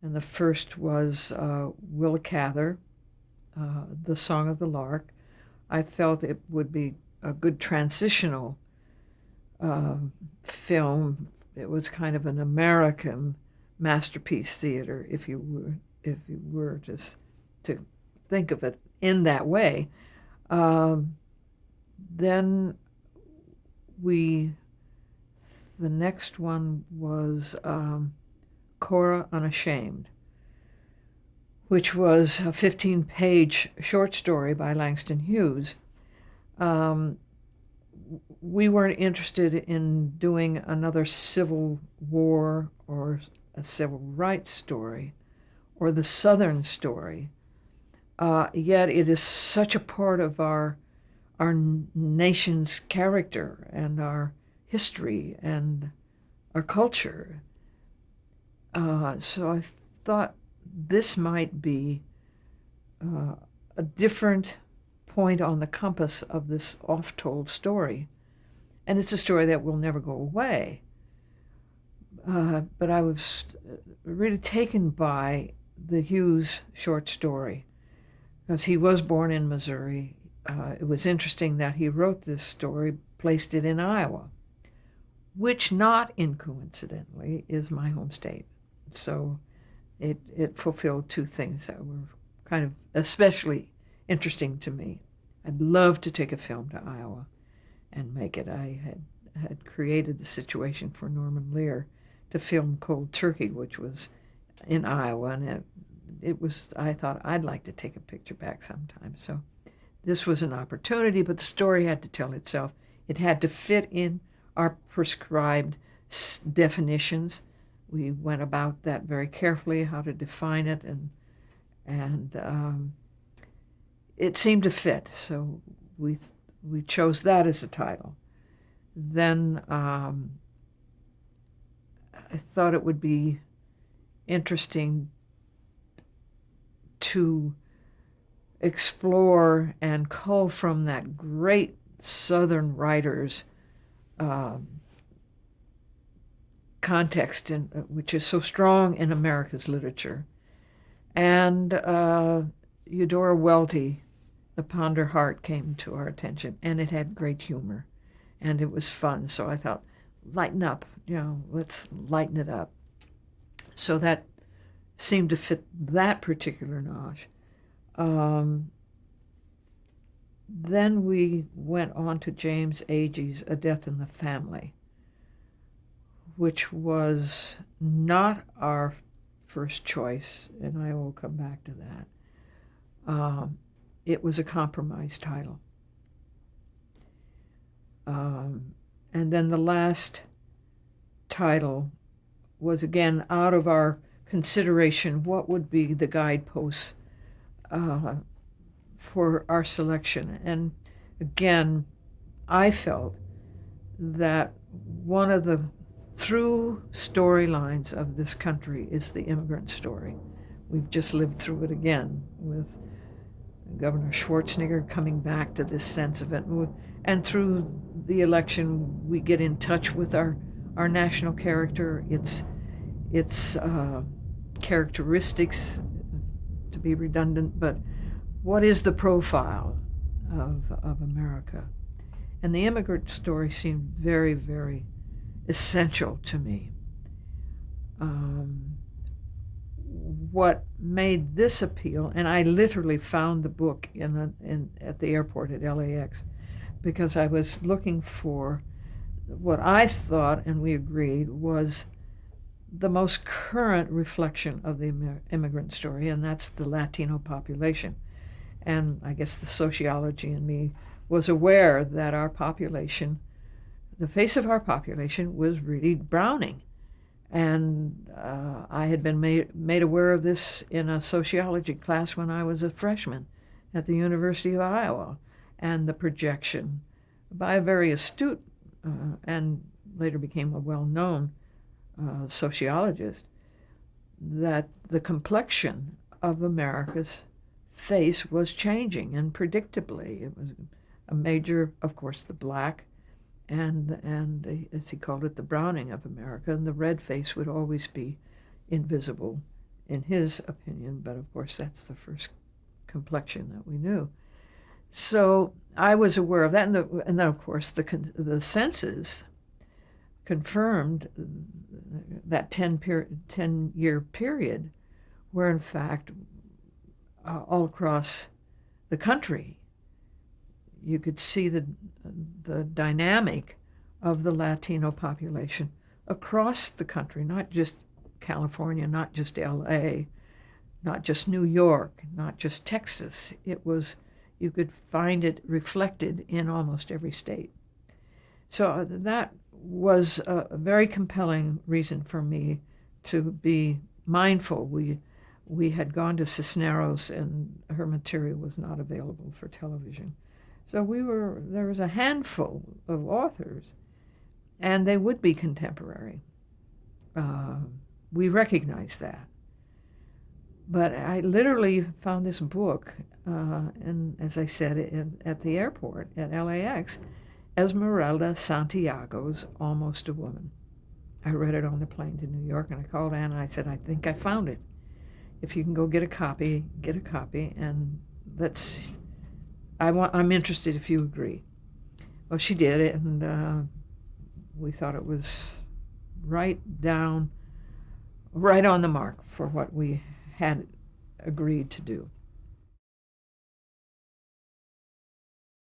And the first was Will Cather, The Song of the Lark. I felt it would be a good transitional film. It was kind of an American masterpiece theater, if you were just to think of it in that way. Um, then we the next one was Cora Unashamed, which was a 15-page short story by Langston Hughes. Um, we weren't interested in doing another Civil War or a civil rights story or the Southern story. Yet it is such a part of our nation's character and our history and our culture. So I thought this might be a different point on the compass of this oft-told story. And it's a story that will never go away. But I was really taken by the Hughes short story because he was born in Missouri. It was interesting that he wrote this story, placed it in Iowa, which not incoincidentally is my home state. So it fulfilled two things that were kind of especially interesting to me. I'd love to take a film to Iowa and make it. I had created the situation for Norman Lear to film Cold Turkey, which was in Iowa, and it was. I thought I'd like to take a picture back sometime. So this was an opportunity, but the story had to tell itself. It had to fit in our prescribed definitions. We went about that very carefully, how to define it, and it seemed to fit. So we chose that as the title. Then I thought it would be interesting to explore and cull from that great Southern writer's context, which is so strong in America's literature. And Eudora Welty, The Ponder Heart, came to our attention, and it had great humor, and it was fun. So I thought, lighten up, let's lighten it up. So that seemed to fit that particular niche. Then we went on to James Agee's A Death in the Family, which was not our first choice, and I will come back to that. It was a compromise title. And then the last title was, again, out of our consideration, what would be the guideposts for our selection. And again, I felt that one of the through storylines of this country is the immigrant story. We've just lived through it again with Governor Schwarzenegger coming back to this sense of it. And through the election, we get in touch with our national character, its characteristics, to be redundant, but what is the profile of America? And the immigrant story seemed very, very essential to me. What made this appeal, and I literally found the book at the airport at LAX, because I was looking for what I thought, and we agreed, was the most current reflection of the immigrant story, and that's the Latino population. And I guess the sociology in me was aware that our population, the face of our population, was really browning. And I had been made aware of this in a sociology class when I was a freshman at the University of Iowa, and the projection by a very astute and later became a well-known sociologist, that the complexion of America's face was changing, and predictably. It was a major, of course, the black, and as he called it, the browning of America, and the red face would always be invisible in his opinion, but of course that's the first complexion that we knew. So I was aware of that, and then of course the census confirmed that 10-year period where in fact all across the country you could see the dynamic of the Latino population across the country, not just California, not just LA, not just New York, not just Texas. It was, you could find it reflected in almost every state. So that was a very compelling reason for me to be mindful. We had gone to Cisneros and her material was not available for television. So there was a handful of authors, and they would be contemporary. We recognized that. But I literally found this book, and as I said, at the airport at LAX, Esmeralda Santiago's Almost a Woman. I read it on the plane to New York, and I called Anne and I said, I think I found it. If you can go get a copy, and I'm interested if you agree. Well, she did it, and we thought it was right on the mark for what we had agreed to do.